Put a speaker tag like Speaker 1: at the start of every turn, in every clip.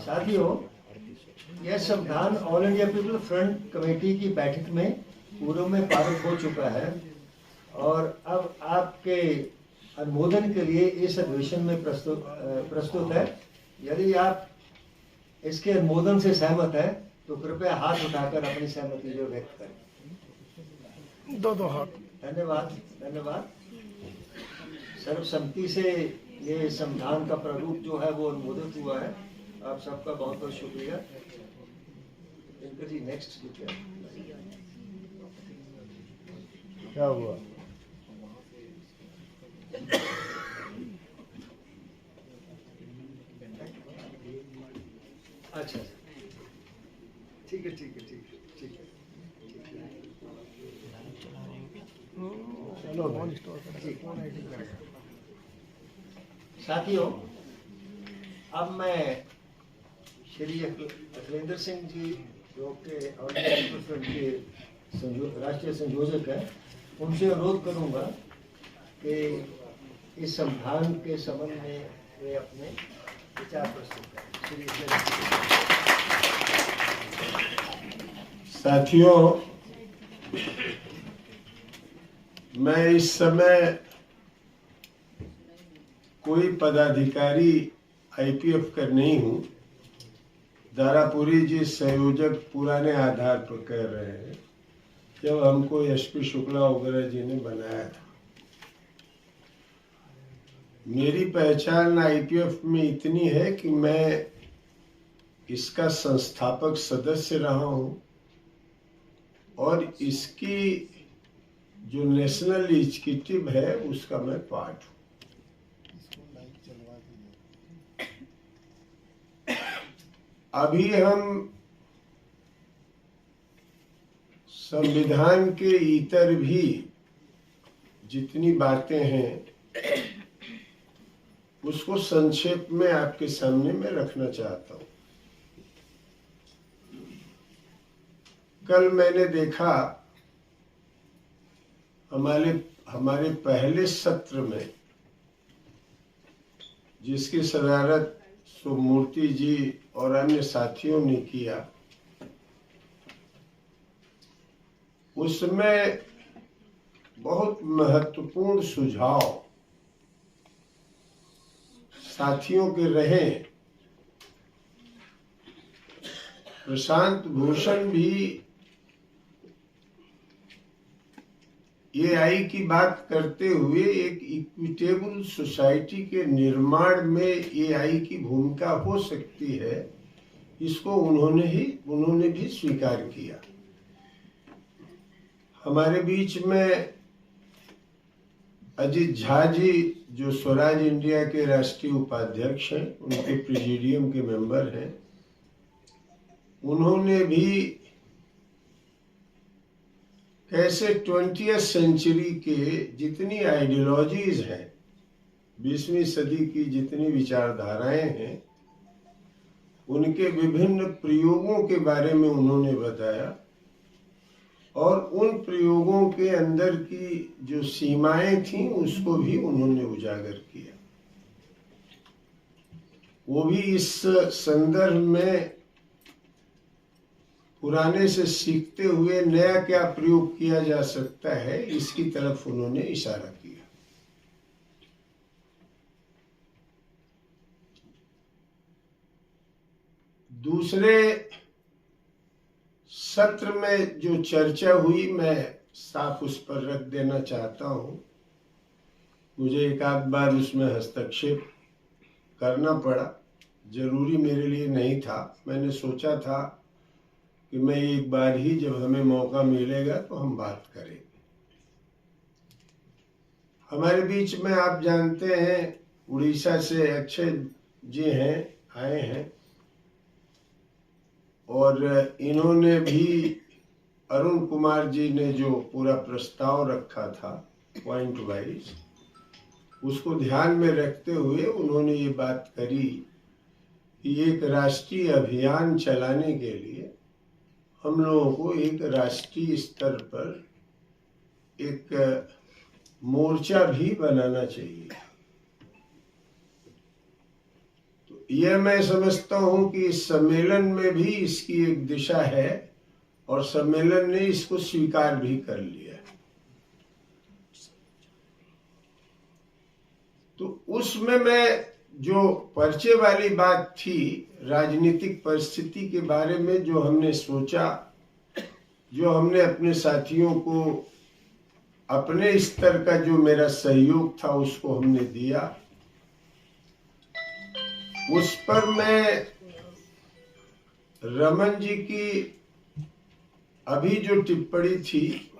Speaker 1: साथियों, यह संविधान all India people front committee की बैठक में पूर्व में पारित हो चुका है और अब आपके अनुमोदन के लिए इस अधिवेशन में प्रस्तुत है। यदि आप इसके अनुमोदन से सहमत है तो कृपया हाथ उठाकर अपनी सहमति जो व्यक्त करें।
Speaker 2: दो हाथ।
Speaker 1: धन्यवाद धन्यवाद। सर्वसम्मति से ये संविधान का प्रारूप जो है वो अनुमोदित हुआ है। आप सबका बहुत बहुत शुक्रिया। जी नेक्स्ट
Speaker 3: क्या हुआ?
Speaker 1: अच्छा ठीक है ठीक है ठीक है ठीक है
Speaker 3: चलो
Speaker 1: साथियों, अब मैं श्री अखिलेंद्र सिंह जी जो के ऑल इंडिया पीपल फ्रंट के राष्ट्रीय संयोजक हैं, उनसे अनुरोध करूंगा कि इस संविधान के संबंध में वे अपने विचार प्रस्तुत करें। श्री
Speaker 3: साथियों, मैं इस समय कोई पदाधिकारी आईपीएफ का नहीं हूँ। दारापुरी जी संयोजक पुराने आधार पर कह रहे हैं, जब हमको एसपी शुक्ला वगैरह जी ने बनाया था। मेरी पहचान आईपीएफ में इतनी है कि मैं इसका संस्थापक सदस्य रहा हूं और इसकी जो नेशनल एग्जीक्यूटिव है उसका मैं पार्ट हूं। अभी हम संविधान के इतर भी जितनी बातें हैं उसको संक्षेप में आपके सामने मैं रखना चाहता हूं। कल मैंने देखा हमारे पहले सत्र में जिसकी सदारत सुमूर्ति जी और अन्य साथियों ने किया, उसमें बहुत महत्वपूर्ण सुझाव साथियों के रहे। प्रशांत भूषण भी एआई की बात करते हुए एक इक्विटेबल सोसाइटी के निर्माण में एआई की भूमिका हो सकती है, इसको उन्होंने भी स्वीकार किया। हमारे बीच में अजित झा जी जो स्वराज इंडिया के राष्ट्रीय उपाध्यक्ष हैं, उनके प्रेसिडियम के मेंबर हैं, उन्होंने भी कैसे 20वीं सेंचुरी के जितनी आइडियोलॉजीज हैं, 20वीं सदी की जितनी विचारधाराएं हैं, उनके विभिन्न प्रयोगों के बारे में उन्होंने बताया और उन प्रयोगों के अंदर की जो सीमाएं थीं उसको भी उन्होंने उजागर किया। वो भी इस संदर्भ में पुराने से सीखते हुए नया क्या प्रयोग किया जा सकता है, इसकी तरफ उन्होंने इशारा किया। दूसरे सत्र में जो चर्चा हुई, मैं साफ उस पर रख देना चाहता हूं। मुझे एक आध बार उसमें हस्तक्षेप करना पड़ा, जरूरी मेरे लिए नहीं था। मैंने सोचा था कि मैं एक बार ही जब हमें मौका मिलेगा तो हम बात करेंगे। हमारे बीच में आप जानते हैं उड़ीसा से अक्षय जी आए हैं और इन्होंने भी अरुण कुमार जी ने जो पूरा प्रस्ताव रखा था पॉइंट वाइज, उसको ध्यान में रखते हुए उन्होंने ये बात करी कि एक राष्ट्रीय अभियान चलाने के लिए हम लोगों को एक राष्ट्रीय स्तर पर एक मोर्चा भी बनाना चाहिए। तो यह मैं समझता हूं कि इस सम्मेलन में भी इसकी एक दिशा है और सम्मेलन ने इसको स्वीकार भी कर लिया। तो उसमें मैं जो परिचय वाली बात थी, राजनीतिक परिस्थिति के बारे में जो हमने सोचा, जो हमने अपने साथियों को अपने स्तर का जो मेरा सहयोग था उसको हमने दिया, उस पर मैं रमन जी की अभी जो टिप्पणी थी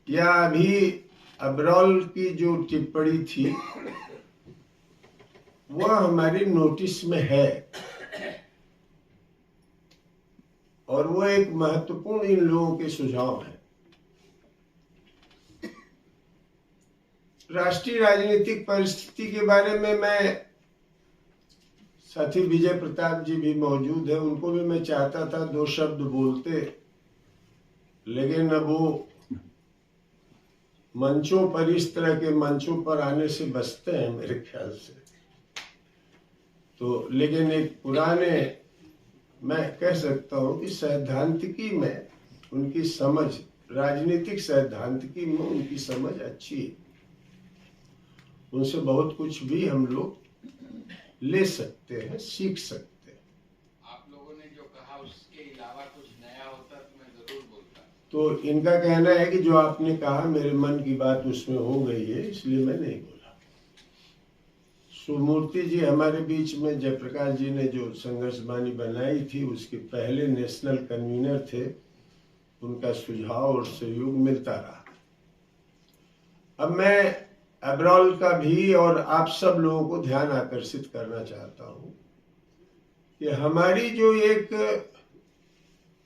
Speaker 3: या अभी अबरौल की जो टिप्पणी थी वह हमारी नोटिस में है और वो एक महत्वपूर्ण इन लोगों के सुझाव है। राष्ट्रीय राजनीतिक परिस्थिति के बारे में मैं, साथी विजय प्रताप जी भी मौजूद है, उनको भी मैं चाहता था दो शब्द बोलते, लेकिन अब वो मंचों पर, इस तरह के मंचों पर आने से बचते हैं मेरे ख्याल से। तो लेकिन एक पुराने, मैं कह सकता हूं कि सैद्धांतिकी में उनकी समझ, राजनीतिक सैद्धांतिकी में उनकी समझ अच्छी है, उनसे बहुत कुछ भी हम लोग ले सकते हैं, सीख सकते हैं।
Speaker 2: आप लोगों ने जो कहा उसके अलावा कुछ नया होता तो मैं जरूर बोलता।
Speaker 3: तो इनका कहना है कि जो आपने कहा मेरे मन की बात उसमें हो गई है, इसलिए मैं नहीं बोला। सुमूर्ति जी हमारे बीच में, जयप्रकाश जी ने जो संघर्ष वाणी बनाई थी उसके पहले नेशनल कन्वीनर थे, उनका सुझाव और सहयोग मिलता रहा। अब मैं अबरौल का भी और आप सब लोगों को ध्यान आकर्षित करना चाहता हूं कि हमारी जो एक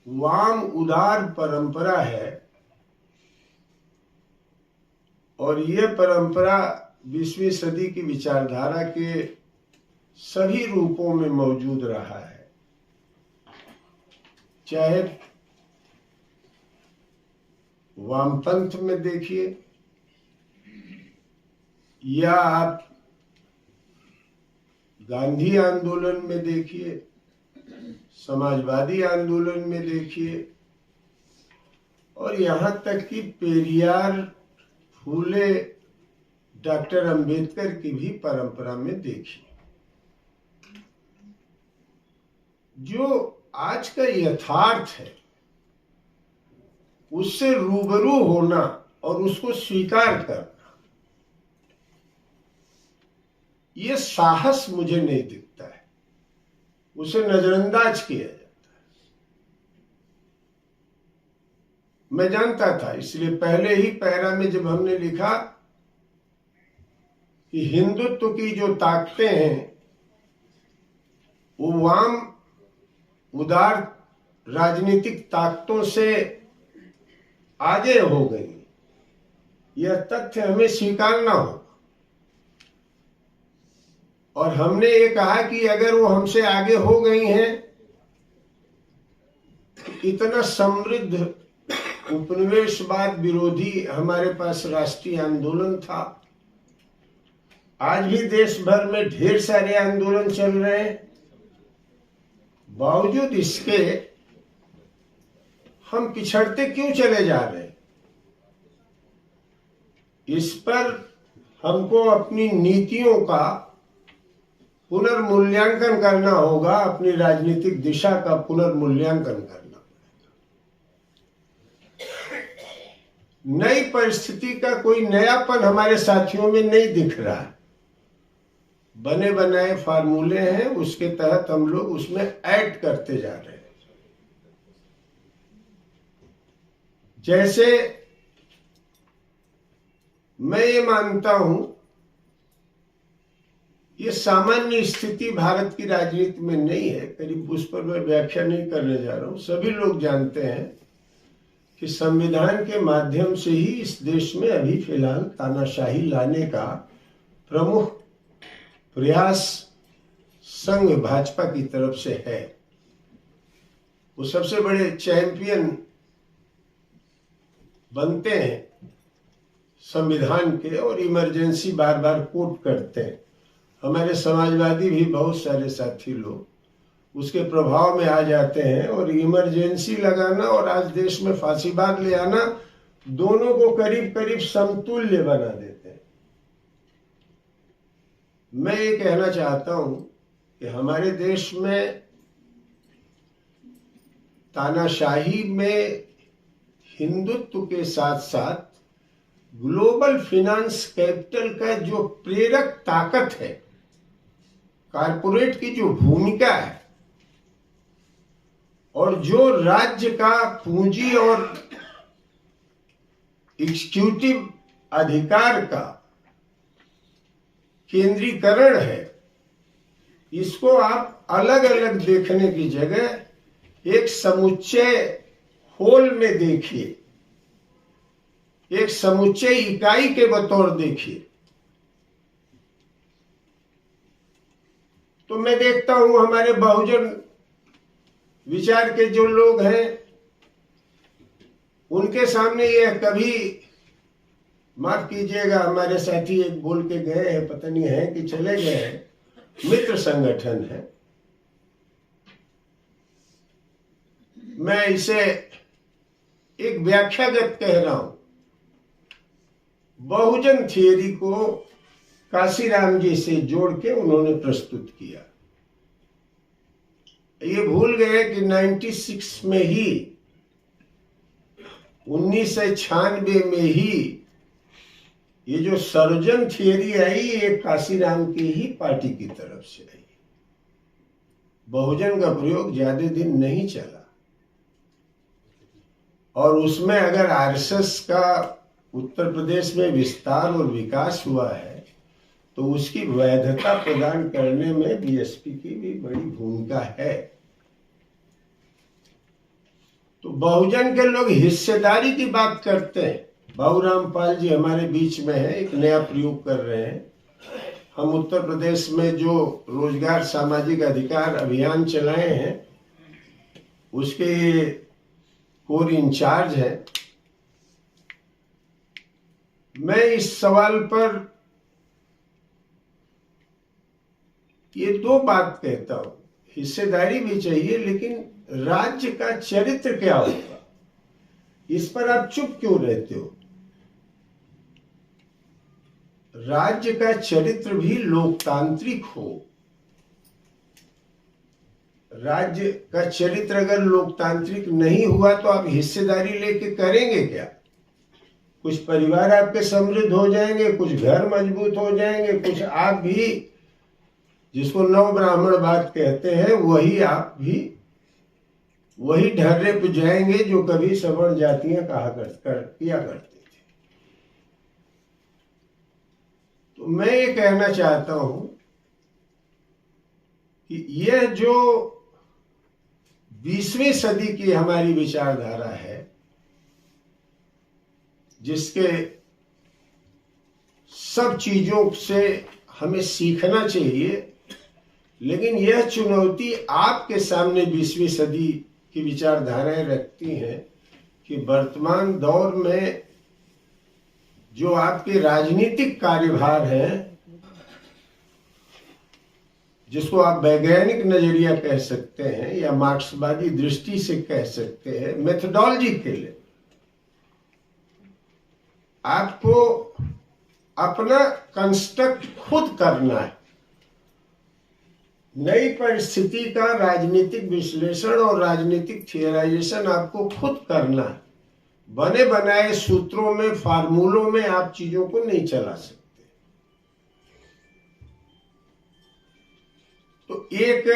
Speaker 3: वाम उदार परंपरा है और ये परंपरा 20वीं सदी की विचारधारा के सभी रूपों में मौजूद रहा है, चाहे वामपंथ में देखिए या आप गांधी आंदोलन में देखिए, समाजवादी आंदोलन में देखिए, और यहां तक कि पेरियार, फूले, डॉक्टर अंबेडकर की भी परंपरा में देखिए। जो आज का यथार्थ है उससे रूबरू होना और उसको स्वीकार करना, ये साहस मुझे नहीं दिखता है, उसे नजरअंदाज किया जाता है। मैं जानता था, इसलिए पहले ही पैरा में जब हमने लिखा कि हिंदुत्व की जो ताकतें हैं वो वाम उदार राजनीतिक ताकतों से आगे हो गई, यह तथ्य हमें स्वीकारना हो। और हमने ये कहा कि अगर वो हमसे आगे हो गई हैं, इतना समृद्ध उपनिवेशवाद विरोधी हमारे पास राष्ट्रीय आंदोलन था, आज भी देश भर में ढेर सारे आंदोलन चल रहे हैं, बावजूद इसके हम पिछड़ते क्यों चले जा रहे हैं? इस पर हमको अपनी नीतियों का पुनर्मूल्यांकन करना होगा, अपनी राजनीतिक दिशा का पुनर्मूल्यांकन करना पड़ेगा। नई परिस्थिति का कोई नयापन हमारे साथियों में नहीं दिख रहा है, बने बनाए फार्मूले हैं, उसके तहत हम लोग उसमें ऐड करते जा रहे हैं। जैसे मैं ये मानता हूं, ये सामान्य स्थिति भारत की राजनीति में नहीं है, करीब उस पर मैं व्याख्या नहीं करने जा रहा हूं। सभी लोग जानते हैं कि संविधान के माध्यम से ही इस देश में अभी फिलहाल तानाशाही लाने का प्रमुख प्रयास संघ भाजपा की तरफ से है। वो सबसे बड़े चैंपियन बनते हैं संविधान के और इमरजेंसी बार बार कोट करते हैं। हमारे समाजवादी भी बहुत सारे साथी लोग उसके प्रभाव में आ जाते हैं और इमरजेंसी लगाना और आज देश में फांसीवाद ले आना दोनों को करीब करीब समतुल्य बना देते हैं। मैं ये कहना चाहता हूं कि हमारे देश में तानाशाही में हिंदुत्व के साथ साथ ग्लोबल फाइनेंस कैपिटल का जो प्रेरक ताकत है, कारपोरेट की जो भूमिका है और जो राज्य का पूंजी और एग्जीक्यूटिव अधिकार का केंद्रीकरण है, इसको आप अलग अलग देखने की जगह एक समुच्चय होल में देखिए, एक समुच्चय इकाई के बतौर देखिए। तो मैं देखता हूं हमारे बहुजन विचार के जो लोग हैं उनके सामने यह कभी, माफ कीजिएगा हमारे साथी एक बोल के गए हैं, पता नहीं है कि चले गए हैं, मित्र संगठन है, मैं इसे एक व्याख्यागत कह रहा हूं, बहुजन थियरी को काशीराम जी से जोड़ के उन्होंने प्रस्तुत किया। ये भूल गए कि 96 में ही 1996 में ही ये जो सर्जन थियरी आई ये काशीराम की ही पार्टी की तरफ से आई। बहुजन का प्रयोग ज्यादा दिन नहीं चला और उसमें अगर आरएसएस का उत्तर प्रदेश में विस्तार और विकास हुआ है तो उसकी वैधता प्रदान करने में बीएसपी की भी बड़ी भूमिका है। तो बहुजन के लोग हिस्सेदारी की बात करते हैं। बाबूराम पाल जी हमारे बीच में है, एक नया प्रयोग कर रहे हैं। हम उत्तर प्रदेश में जो रोजगार सामाजिक अधिकार अभियान चलाए हैं उसके कोर इंचार्ज है। मैं इस सवाल पर ये दो बात कहता हूं, हिस्सेदारी भी चाहिए लेकिन राज्य का चरित्र क्या होगा, इस पर आप चुप क्यों रहते हो? राज्य का चरित्र भी लोकतांत्रिक हो। राज्य का चरित्र अगर लोकतांत्रिक नहीं हुआ तो आप हिस्सेदारी लेके करेंगे क्या? कुछ परिवार आपके समृद्ध हो जाएंगे, कुछ घर मजबूत हो जाएंगे, कुछ आप भी जिसको नव ब्राह्मण बात कहते हैं वही आप भी वही ढर्रे पे जाएंगे जो कभी सवर्ण जातियां किया करते थे। तो मैं ये कहना चाहता हूं कि यह जो 20वीं सदी की हमारी विचारधारा है जिसके सब चीजों से हमें सीखना चाहिए, लेकिन यह चुनौती आपके सामने 20वीं सदी की विचारधाराएं रखती हैं कि वर्तमान दौर में जो आपके राजनीतिक कार्यभार है, जिसको आप वैज्ञानिक नजरिया कह सकते हैं या मार्क्सवादी दृष्टि से कह सकते हैं, मेथोडोलॉजी के लिए आपको अपना कंस्ट्रक्ट खुद करना है। नई परिस्थिति का राजनीतिक विश्लेषण और राजनीतिक थियराइजेशन आपको खुद करना है। बने बनाए सूत्रों में, फार्मूलों में आप चीजों को नहीं चला सकते। तो एक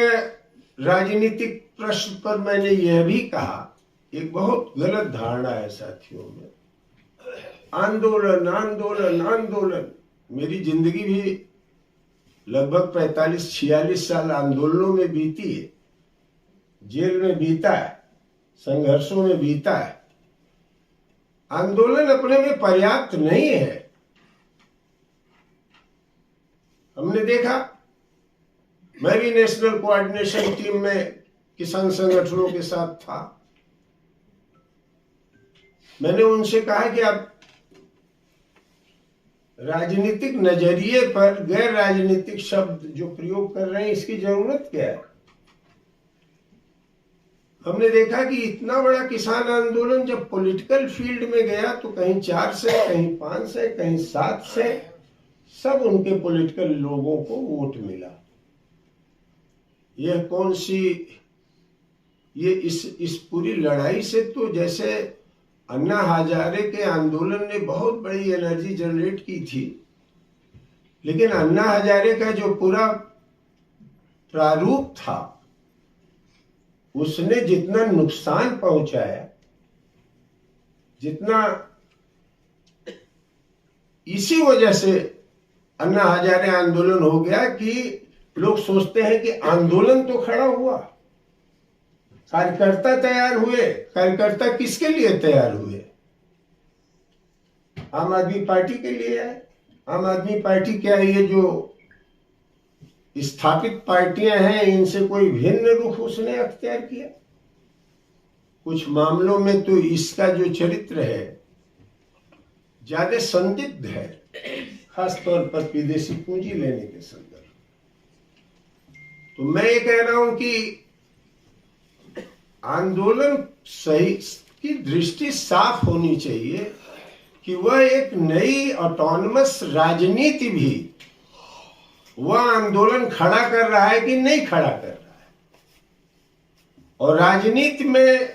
Speaker 3: राजनीतिक प्रश्न पर मैंने यह भी कहा, एक बहुत गलत धारणा है साथियों में, आंदोलन आंदोलन आंदोलन। मेरी जिंदगी भी लगभग 45-46 साल आंदोलनों में बीती है, जेल में बीता है, संघर्षों में बीता है। आंदोलन अपने में पर्याप्त नहीं है। हमने देखा, मैं भी नेशनल कोऑर्डिनेशन टीम में किसान संगठनों के साथ था। मैंने उनसे कहा कि आप राजनीतिक नजरिए पर गैर राजनीतिक शब्द जो प्रयोग कर रहे हैं, इसकी जरूरत क्या है? हमने देखा कि इतना बड़ा किसान आंदोलन जब पॉलिटिकल फील्ड में गया तो कहीं 400, कहीं 500, कहीं 700 सब उनके पॉलिटिकल लोगों को वोट मिला। यह कौन सी, ये इस पूरी लड़ाई से तो जैसे अन्ना हजारे के आंदोलन ने बहुत बड़ी एनर्जी जनरेट की थी, लेकिन अन्ना हजारे का जो पूरा प्रारूप था उसने जितना नुकसान पहुंचाया, जितना, इसी वजह से अन्ना हजारे आंदोलन हो गया कि लोग सोचते हैं कि आंदोलन तो खड़ा हुआ, कार्यकर्ता तैयार हुए। कार्यकर्ता किसके लिए तैयार हुए? आम आदमी पार्टी के लिए है। आम आदमी पार्टी क्या है? ये जो स्थापित पार्टियां हैं इनसे कोई भिन्न रुख उसने अख्तियार किया। कुछ मामलों में तो इसका जो चरित्र है ज्यादा संदिग्ध है, खास तौर पर विदेशी पूंजी लेने के संदर्भ। तो मैं ये कह रहा हूं कि आंदोलन सही की दृष्टि साफ होनी चाहिए कि वह एक नई ऑटोनमस राजनीति भी वह आंदोलन खड़ा कर रहा है कि नहीं खड़ा कर रहा है। और राजनीति में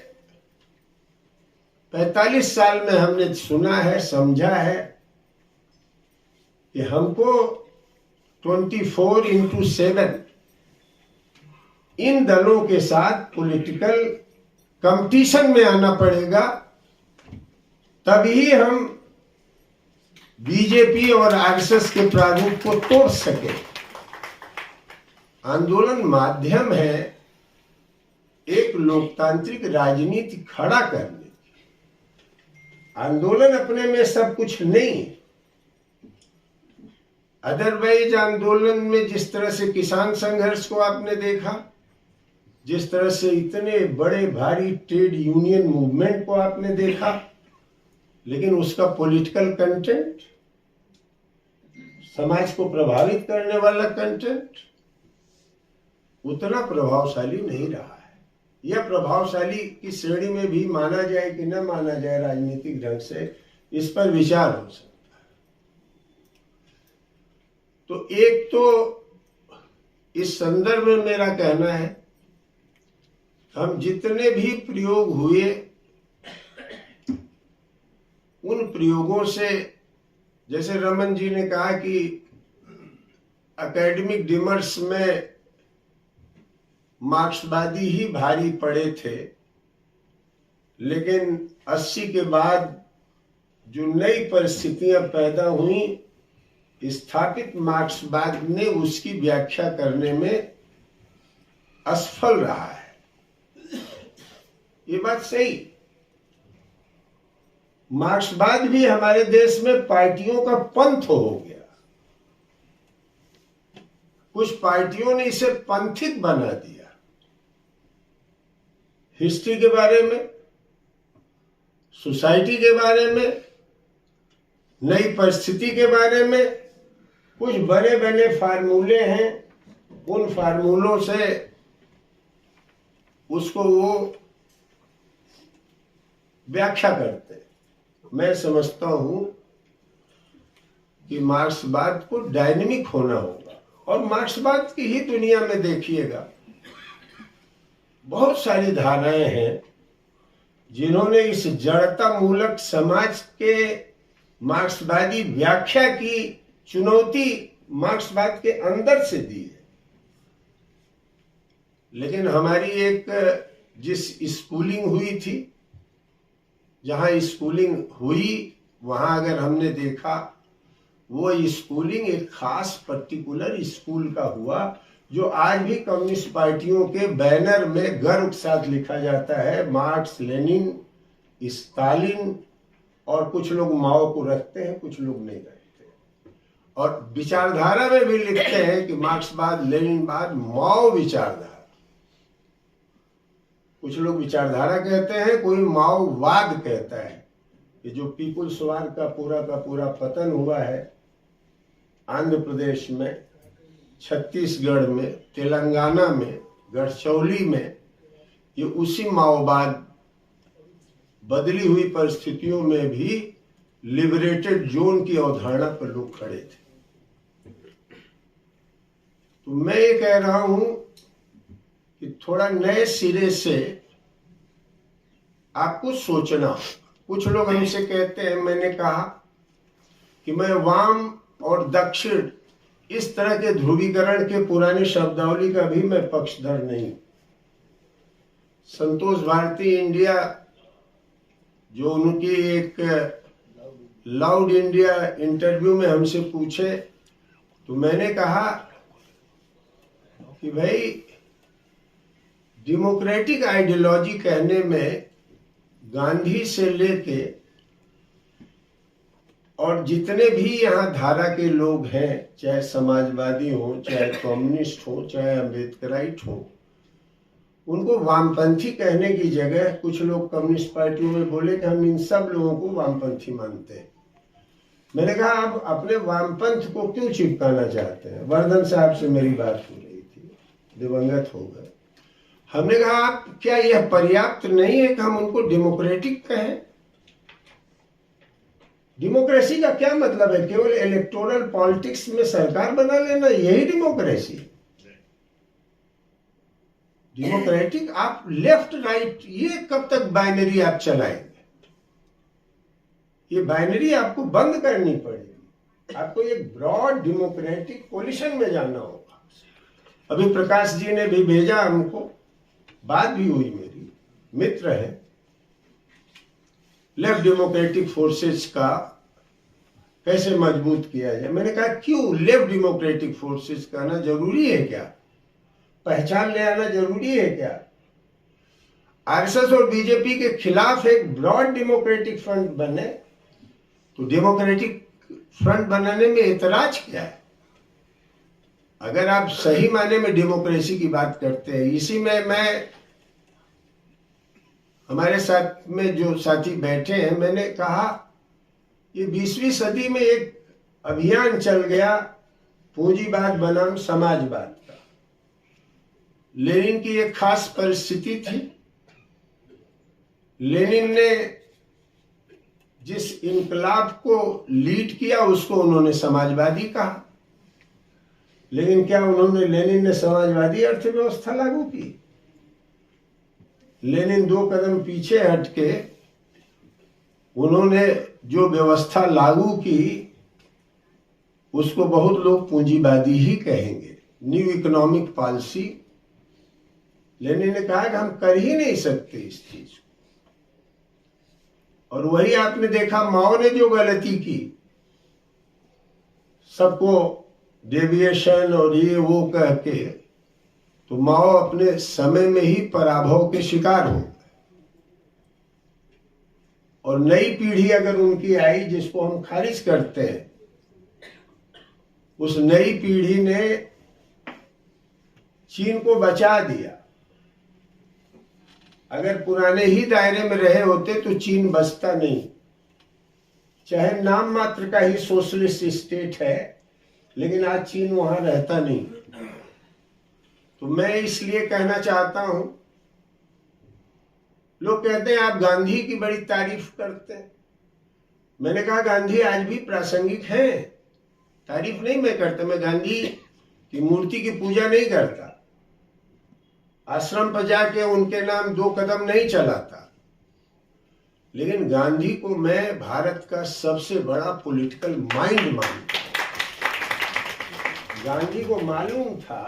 Speaker 3: 45 साल में हमने सुना है, समझा है कि हमको 24/7 इन दलों के साथ पॉलिटिकल कंपटीशन में आना पड़ेगा, तभी हम बीजेपी और आरएसएस के प्रारूप को तोड़ सके। आंदोलन माध्यम है एक लोकतांत्रिक राजनीति खड़ा करने की। आंदोलन अपने में सब कुछ नहीं है। अदरवाइज आंदोलन में जिस तरह से किसान संघर्ष को आपने देखा, जिस तरह से इतने बड़े भारी ट्रेड यूनियन मूवमेंट को आपने देखा, लेकिन उसका पॉलिटिकल कंटेंट, समाज को प्रभावित करने वाला कंटेंट उतना प्रभावशाली नहीं रहा है। यह प्रभावशाली की श्रेणी में भी माना जाए कि न माना जाए राजनीतिक ढंग से, इस पर विचार हो सकता है। तो एक तो इस संदर्भ में मेरा कहना है, हम जितने भी प्रयोग हुए उन प्रयोगों से, जैसे रमन जी ने कहा कि एकेडमिक डिमर्स में मार्क्सवादी ही भारी पड़े थे, लेकिन 80 के बाद जो नई परिस्थितियां पैदा हुई, स्थापित मार्क्सवाद ने उसकी व्याख्या करने में असफल रहा है। ये बात सही। मार्क्सवाद भी हमारे देश में पार्टियों का पंथ हो गया। कुछ पार्टियों ने इसे पंथिक बना दिया। हिस्ट्री के बारे में, सोसाइटी के बारे में, नई परिस्थिति के बारे में कुछ बने बने फार्मूले हैं, उन फार्मूलों से उसको वो व्याख्या करते। मैं समझता हूं कि मार्क्सवाद को डायनेमिक होना होगा, और मार्क्सवाद की ही दुनिया में देखिएगा बहुत सारी धाराएं हैं जिन्होंने इस जड़ता मूलक समाज के मार्क्सवादी व्याख्या की चुनौती मार्क्सवाद के अंदर से दी है। लेकिन हमारी एक जिस स्कूलिंग हुई थी, जहां स्कूलिंग हुई वहां अगर हमने देखा, वो स्कूलिंग एक खास पर्टिकुलर स्कूल का हुआ जो आज भी कम्युनिस्ट पार्टियों के बैनर में गर्व के साथ लिखा जाता है, मार्क्स, लेनिन, स्टालिन, और कुछ लोग माओ को रखते हैं, कुछ लोग नहीं रखते। और विचारधारा में भी लिखते हैं कि मार्क्सवाद, लेनिनवाद, माओ विचारधारा। कुछ लोग विचारधारा कहते हैं, कोई माओवाद कहता है कि जो पीपुल्स वार का पूरा पतन हुआ है आंध्र प्रदेश में, छत्तीसगढ़ में, तेलंगाना में, गढ़चौली में, ये उसी माओवाद बदली हुई परिस्थितियों में भी लिबरेटेड जोन की अवधारणा पर लोग खड़े थे। तो मैं ये कह रहा हूं कि थोड़ा नए सिरे से आपको सोचना। कुछ लोग हमसे कहते हैं, मैंने कहा कि मैं वाम और दक्षिण इस तरह के ध्रुवीकरण के पुराने शब्दावली का भी मैं पक्षधर नहीं। संतोष भारती इंडिया जो उनकी एक लाउड इंडिया इंटरव्यू में हमसे पूछे, तो मैंने कहा कि भाई डेमोक्रेटिक आइडियोलॉजी कहने में गांधी से लेके और जितने भी यहाँ धारा के लोग हैं, चाहे समाजवादी हो, चाहे कम्युनिस्ट हो, चाहे अम्बेडकराइट हो, उनको वामपंथी कहने की जगह कुछ लोग कम्युनिस्ट पार्टियों में बोले कि हम इन सब लोगों को वामपंथी मानते हैं। मैंने कहा आप अपने वामपंथ को क्यों चिपकाना चाहते हैं? वर्धन साहब से मेरी बात हो रही थी, दिवंगत हो गए। हमने कहा आप क्या यह पर्याप्त नहीं है कि हम उनको डेमोक्रेटिक कहें? डेमोक्रेसी का क्या मतलब है? केवल इलेक्टोरल पॉलिटिक्स में सरकार बना लेना, यही डेमोक्रेसी? डेमोक्रेटिक आप लेफ्ट राइट, ये कब तक बाइनरी आप चलाएंगे? ये बाइनरी आपको बंद करनी पड़ेगी। आपको एक ब्रॉड डेमोक्रेटिक कोलिशन में जाना होगा। अभी प्रकाश जी ने भी भेजा हमको, बात भी हुई, मेरी मित्र है, लेफ्ट डेमोक्रेटिक फोर्सेस का कैसे मजबूत किया जाए। मैंने कहा क्यों? लेफ्ट डेमोक्रेटिक फोर्सेस का ना जरूरी है क्या? पहचान ले आना जरूरी है क्या? आरएसएस और बीजेपी के खिलाफ एक ब्रॉड डेमोक्रेटिक फ्रंट बने, तो डेमोक्रेटिक फ्रंट बनाने में एतराज क्या है? अगर आप सही मायने में डेमोक्रेसी की बात करते हैं, इसी में मैं हमारे साथ में जो साथी बैठे हैं, मैंने कहा ये 20वीं सदी में एक अभियान चल गया पूंजीवाद बनाम समाजवाद का। लेनिन की एक खास परिस्थिति थी। लेनिन ने जिस इनकलाब को लीड किया उसको उन्होंने समाजवादी कहा, लेकिन क्या लेनिन ने समाजवादी अर्थव्यवस्था लागू की? लेनिन 2 कदम पीछे हटके उन्होंने जो व्यवस्था लागू की उसको बहुत लोग पूंजीवादी ही कहेंगे, न्यू इकोनॉमिक पॉलिसी। लेनिन ने कहा कि हम कर ही नहीं सकते इस चीज को। और वही आपने देखा माओ ने जो गलती की, सबको डेविएशन और ये वो कह के, तो माओ अपने समय में ही पराभव के शिकार हो गए। और नई पीढ़ी अगर उनकी आई, जिसको हम खारिज करते हैं, उस नई पीढ़ी ने चीन को बचा दिया। अगर पुराने ही दायरे में रहे होते तो चीन बचता नहीं। चाहे नाम मात्र का ही सोशलिस्ट स्टेट है, लेकिन आज चीन वहां रहता नहीं। तो मैं इसलिए कहना चाहता हूं, लोग कहते हैं आप गांधी की बड़ी तारीफ करते हैं। मैंने कहा गांधी आज भी प्रासंगिक है, तारीफ नहीं मैं करता। मैं गांधी की मूर्ति की पूजा नहीं करता, आश्रम पर जाके उनके नाम 2 कदम नहीं चलाता, लेकिन गांधी को मैं भारत का सबसे बड़ा पॉलिटिकल माइंड मानता हूं। गांधी को मालूम था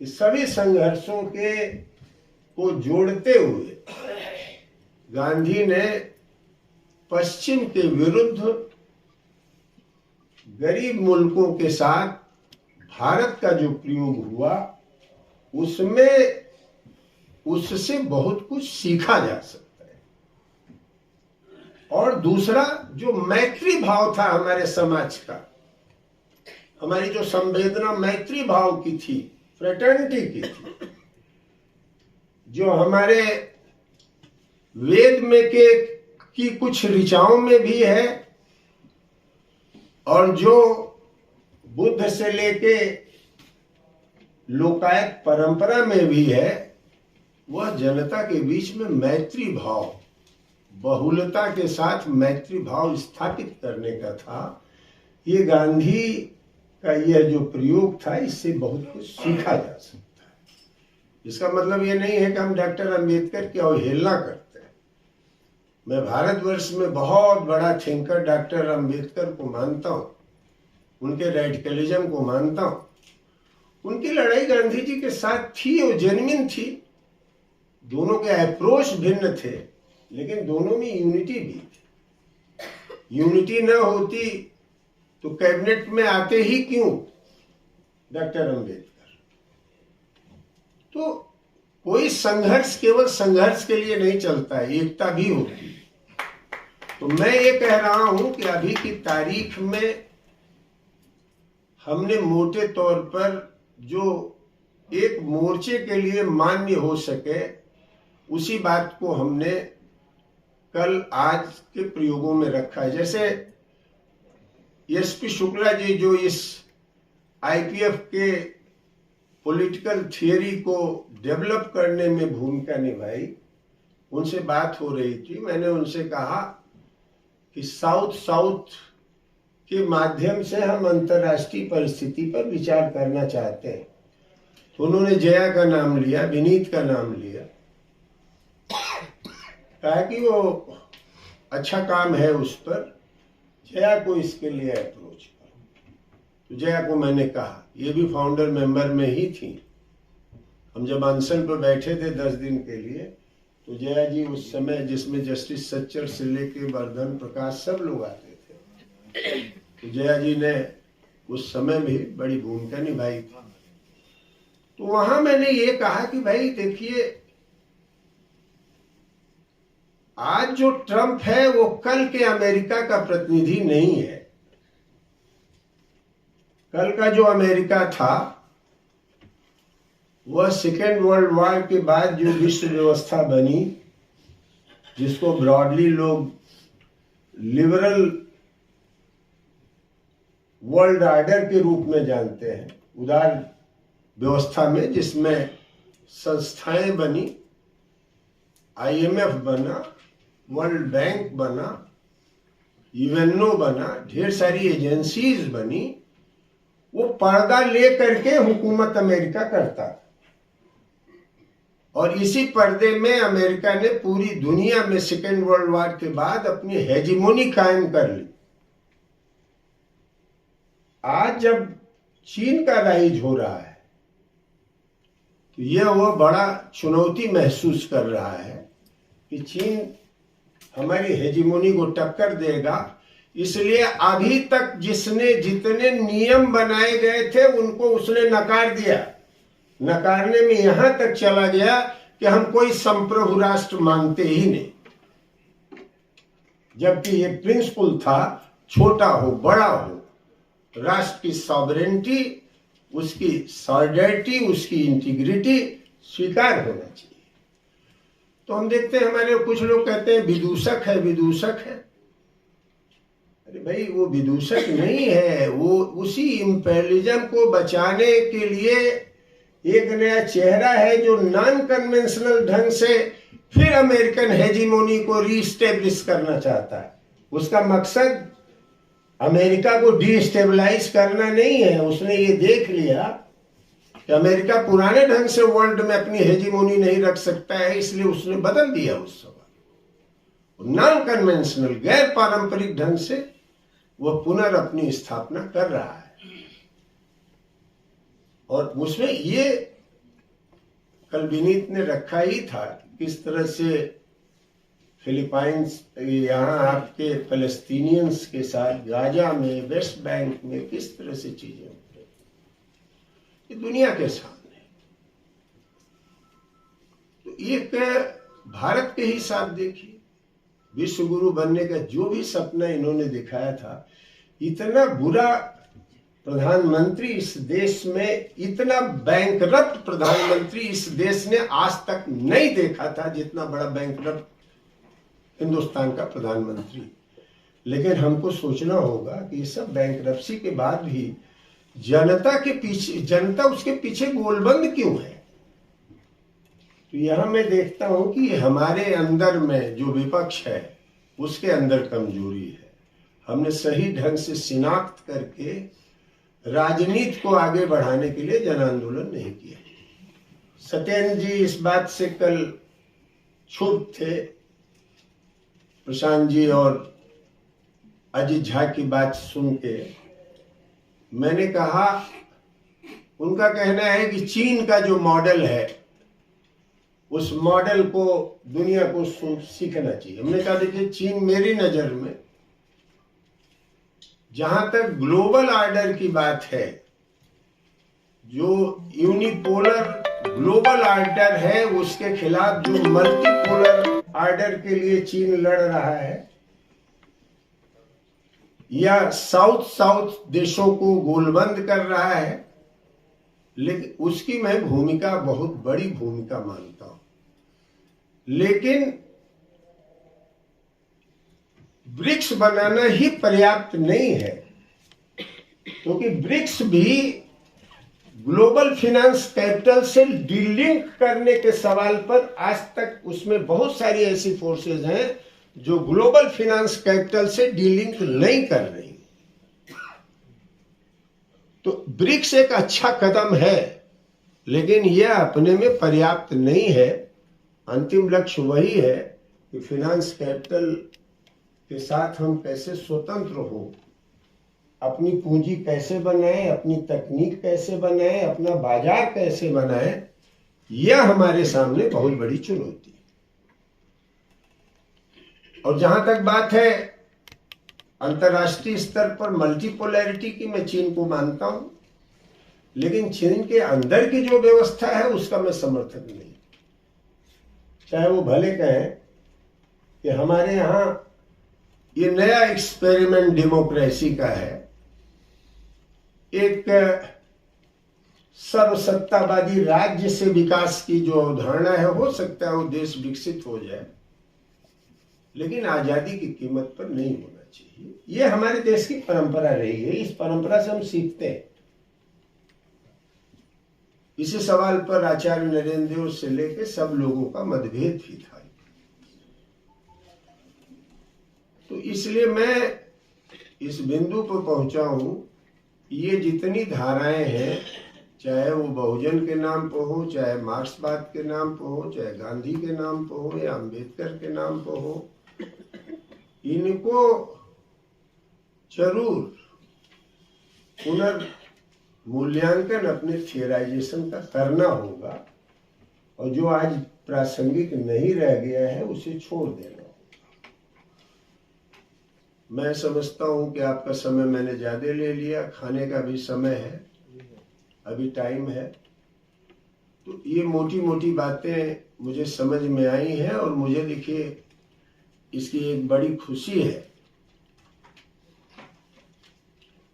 Speaker 3: कि सभी संघर्षों को जोड़ते हुए गांधी ने पश्चिम के विरुद्ध गरीब मुल्कों के साथ भारत का जो प्रयोग हुआ, उससे बहुत कुछ सीखा जा सकता है। और दूसरा जो मैत्री भाव था हमारे समाज का, हमारी जो संवेदना मैत्री भाव की थी, फ्रेटर्निटी की थी, जो हमारे वेद में की कुछ ऋचाओं में भी है, और जो बुद्ध से लेके लोकायत परंपरा में भी है, वह जनता के बीच में मैत्री भाव, बहुलता के साथ मैत्री भाव स्थापित करने का था। ये गांधी का यह जो प्रयोग था, इससे बहुत कुछ सीखा जा सकता है। इसका मतलब ये नहीं है कि हम डॉक्टर अंबेडकर की अवहेलना करते हैं। मैं भारतवर्ष में बहुत बड़ा थिंकर डॉक्टर अंबेडकर को मानता हूँ, उनके रेडिकलिज्म को मानता हूँ। उनकी लड़ाई गांधी जी के साथ थी, वो जेन्युइन थी। दोनों के अप्रोच भिन्न थे, लेकिन दोनों में यूनिटी भी थी। यूनिटी न होती तो कैबिनेट में आते ही क्यों डॉक्टर अंबेडकर? तो कोई संघर्ष केवल संघर्ष के लिए नहीं चलता है, एकता भी होती है। तो मैं ये कह रहा हूं कि अभी की तारीख में हमने मोटे तौर पर जो एक मोर्चे के लिए मान्य हो सके, उसी बात को हमने कल आज के प्रयोगों में रखा है। जैसे एसपी शुक्ला जी जो इस आईपीएफ के पॉलिटिकल थियरी को डेवलप करने में भूमिका निभाई, उनसे बात हो रही थी। मैंने उनसे कहा कि साउथ साउथ के माध्यम से हम अंतर्राष्ट्रीय परिस्थिति पर विचार करना चाहते हैं। तो उन्होंने जया का नाम लिया, विनीत का नाम लिया, कहा कि वो अच्छा काम है उस पर, जया को इसके लिए अप्रोच करो। तो जया को मैंने कहा, ये भी फाउंडर मेंबर में ही थी। हम जब अनशन पर बैठे थे 10 दिन के लिए, तो जया जी उस समय, जिसमें जस्टिस सच्चर से लेके वर्धन प्रकाश सब लोग आते थे, तो जया जी ने उस समय भी बड़ी भूमिका निभाई थी। तो वहां मैंने ये कहा कि भाई देखिए, आज जो ट्रंप है वो कल के अमेरिका का प्रतिनिधि नहीं है। कल का जो अमेरिका था वह सेकेंड वर्ल्ड वॉर के बाद जो विश्व व्यवस्था बनी, जिसको ब्रॉडली लोग लिबरल वर्ल्ड ऑर्डर के रूप में जानते हैं, उदार व्यवस्था में, जिसमें संस्थाएं बनी, आईएमएफ बना, वर्ल्ड बैंक बना, यूएनओ बना, ढेर सारी एजेंसीज बनी, वो पर्दा ले करके हुकूमत अमेरिका करता। और इसी पर्दे में अमेरिका ने पूरी दुनिया में सेकेंड वर्ल्ड वॉर के बाद अपनी हेजिमोनी कायम कर ली। आज जब चीन का राइज हो रहा है, तो यह वह बड़ा चुनौती महसूस कर रहा है कि चीन हमारी हेजिमोनी को टक्कर देगा। इसलिए अभी तक जिसने जितने नियम बनाए गए थे उनको उसने नकार दिया। नकारने में यहां तक चला गया कि हम कोई संप्रभु राष्ट्र मानते ही नहीं, जबकि ये प्रिंसिपल था, छोटा हो बड़ा हो, राष्ट्र की सॉवरेनिटी, उसकी सॉलिडरिटी, उसकी इंटीग्रिटी स्वीकार होना चाहिए। तो हम देखते हैं, हमारे कुछ लोग कहते हैं विदूषक है, विदूषक है। अरे भाई, वो विदूषक नहीं है, वो उसी इंपेरियलिज्म को बचाने के लिए एक नया चेहरा है जो नॉन कन्वेंशनल ढंग से फिर अमेरिकन हेजिमोनी को रीस्टेब्लिश करना चाहता है। उसका मकसद अमेरिका को डीस्टेबलाइज करना नहीं है। उसने ये देख लिया कि अमेरिका पुराने ढंग से वर्ल्ड में अपनी हेजिमोनी नहीं रख सकता है, इसलिए उसने बदल दिया उस समय। नॉन कन्वेंशनल, गैर पारंपरिक ढंग से वह पुनर्अपनी स्थापना कर रहा है। और उसमें ये कल विनीत ने रखा ही था, किस तरह से फिलीपाइंस, यहाँ आपके फलस्तीनियंस के साथ गाजा में, वेस्ट बैंक में किस तरह से चीजें हो रही, ये दुनिया के सामने। तो एक भारत के ही साथ देखिए, विश्व गुरु बनने का जो भी सपना इन्होंने दिखाया था, इतना बुरा प्रधानमंत्री इस देश में, इतना बैंकरप्ट प्रधानमंत्री इस देश ने आज तक नहीं देखा था, जितना बड़ा बैंकरप्ट हिंदुस्तान का प्रधानमंत्री। लेकिन हमको सोचना होगा कि इस सब बैंकरप्सी के बाद भी जनता के पीछे, जनता उसके पीछे गोलबंद क्यों है? तो यहां मैं देखता हूं कि हमारे अंदर में जो विपक्ष है उसके अंदर कमजोरी है। हमने सही ढंग से शिनाख्त करके राजनीति को आगे बढ़ाने के लिए जन आंदोलन नहीं किया। सत्येंद्र जी इस बात से कल क्षुब्ध थे, प्रशांत जी और अजित झा की बात सुन के। मैंने कहा, उनका कहना है कि चीन का जो मॉडल है उस मॉडल को दुनिया को सीखना चाहिए। हमने कहा देखिए, चीन मेरी नजर में जहां तक ग्लोबल ऑर्डर की बात है, जो यूनिपोलर ग्लोबल ऑर्डर है उसके खिलाफ जो मल्टीपोलर ऑर्डर के लिए चीन लड़ रहा है, या साउथ साउथ देशों को गोलबंद कर रहा है, लेकिन उसकी मैं भूमिका बहुत बड़ी भूमिका मानता हूं। लेकिन ब्रिक्स बनाना ही पर्याप्त नहीं है, क्योंकि ब्रिक्स भी ग्लोबल फाइनेंस कैपिटल से डीलिंक करने के सवाल पर आज तक उसमें बहुत सारी ऐसी फोर्सेज हैं जो ग्लोबल फाइनेंस कैपिटल से डीलिंक नहीं कर रही। तो ब्रिक्स एक अच्छा कदम है, लेकिन यह अपने में पर्याप्त नहीं है। अंतिम लक्ष्य वही है कि फाइनेंस कैपिटल के साथ हम कैसे स्वतंत्र हो, अपनी पूंजी कैसे बनाएं, अपनी तकनीक कैसे बनाएं, अपना बाजार कैसे बनाएं, यह हमारे सामने बहुत बड़ी चुनौती है। और जहां तक बात है अंतर्राष्ट्रीय स्तर पर मल्टीपोलैरिटी की, मैं चीन को मानता हूं, लेकिन चीन के अंदर की जो व्यवस्था है उसका मैं समर्थक नहीं। चाहे वो भले कहें कि हमारे यहां ये नया एक्सपेरिमेंट डेमोक्रेसी का है, एक सर्वसत्तावादी राज्य से विकास की जो अवधारणा है, हो सकता है वो देश विकसित हो जाए, लेकिन आजादी की कीमत पर नहीं होना चाहिए। ये हमारे देश की परंपरा रही है, इस परंपरा से हम सीखते हैं। इसी सवाल पर आचार्य नरेंद्र देव से लेकर सब लोगों का मतभेद भी था। तो इसलिए मैं इस बिंदु पर पहुंचा हूं, ये जितनी धाराएं हैं, चाहे वो बहुजन के नाम पर हो, चाहे मार्क्सवाद के नाम पर हो, चाहे गांधी के नाम पर हो, या अंबेडकर के नाम पर हो, इनको जरूर पुनर्मूल्यांकन अपने थियराइजेशन का करना होगा, और जो आज प्रासंगिक नहीं रह गया है उसे छोड़ देना होगा। मैं समझता हूं कि आपका समय मैंने ज्यादा ले लिया, खाने का भी समय है, अभी टाइम है। तो ये मोटी मोटी बातें मुझे समझ में आई हैं, और मुझे देखिए इसकी एक बड़ी खुशी है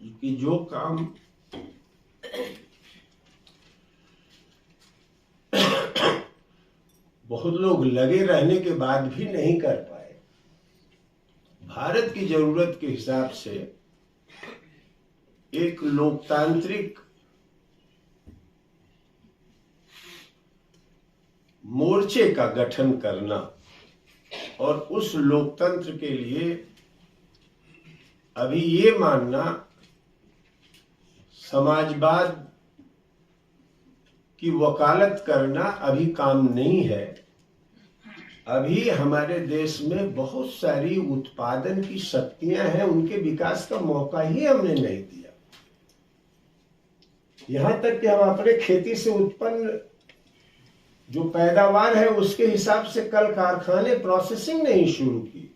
Speaker 3: कि जो काम बहुत लोग लगे रहने के बाद भी नहीं कर पाए, भारत की जरूरत के हिसाब से एक लोकतांत्रिक मोर्चे का गठन करना, और उस लोकतंत्र के लिए अभी ये मानना समाजवाद की वकालत करना अभी काम नहीं है। अभी हमारे देश में बहुत सारी उत्पादन की शक्तियां हैं, उनके विकास का मौका ही हमने नहीं दिया। यहां तक कि हम अपने खेती से उत्पन्न जो पैदावार है उसके हिसाब से कल कारखाने प्रोसेसिंग नहीं शुरू की।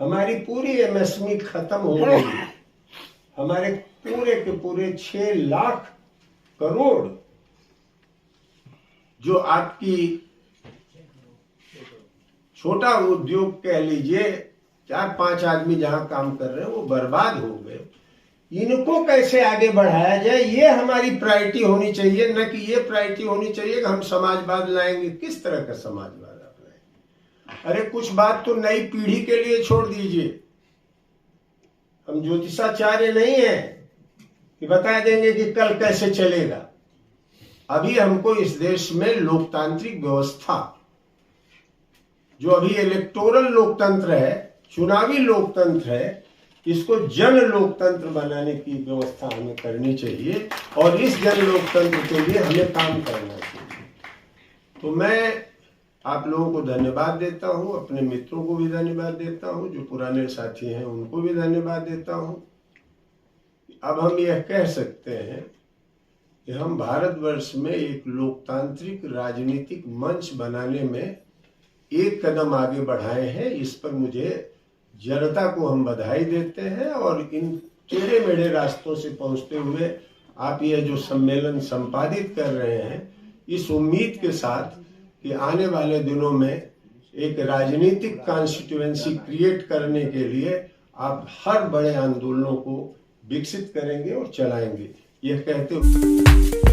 Speaker 3: हमारी पूरी एमएसएमई खत्म हो गई। हमारे पूरे के पूरे 6 लाख करोड़ जो आपकी छोटा उद्योग कह लीजिए, 4-5 आदमी जहां काम कर रहे हैं, वो बर्बाद हो गए। इनको कैसे आगे बढ़ाया जाए, ये हमारी प्रायोरिटी होनी चाहिए, न कि ये प्रायोरिटी होनी चाहिए कि हम समाजवाद लाएंगे। किस तरह का समाजवाद आप लाएंगे? अरे कुछ बात तो नई पीढ़ी के लिए छोड़ दीजिए। हम ज्योतिषाचार्य नहीं है कि बता देंगे कि कल कैसे चलेगा। अभी हमको इस देश में लोकतांत्रिक व्यवस्था, जो अभी इलेक्टोरल लोकतंत्र है, चुनावी लोकतंत्र है, इसको जन लोकतंत्र बनाने की व्यवस्था हमें करनी चाहिए और इस जन लोकतंत्र के लिए हमें काम करना चाहिए। तो मैं आप लोगों को धन्यवाद देता हूं, अपने मित्रों को भी धन्यवाद देता हूं, जो पुराने साथी हैं उनको भी धन्यवाद देता हूं। अब हम यह कह सकते हैं कि हम भारतवर्ष में एक लोकतांत्रिक राजनीतिक मंच बनाने में एक कदम आगे बढ़ाए हैं। इस पर मुझे जनता को हम बधाई देते हैं और इन टेढ़े मेढ़े रास्तों से पहुंचते हुए आप यह जो सम्मेलन संपादित कर रहे हैं, इस उम्मीद के साथ कि आने वाले दिनों में एक राजनीतिक कॉन्स्टिट्यूएंसी क्रिएट करने के लिए आप हर बड़े आंदोलनों को विकसित करेंगे और चलाएंगे। यह कहते हुए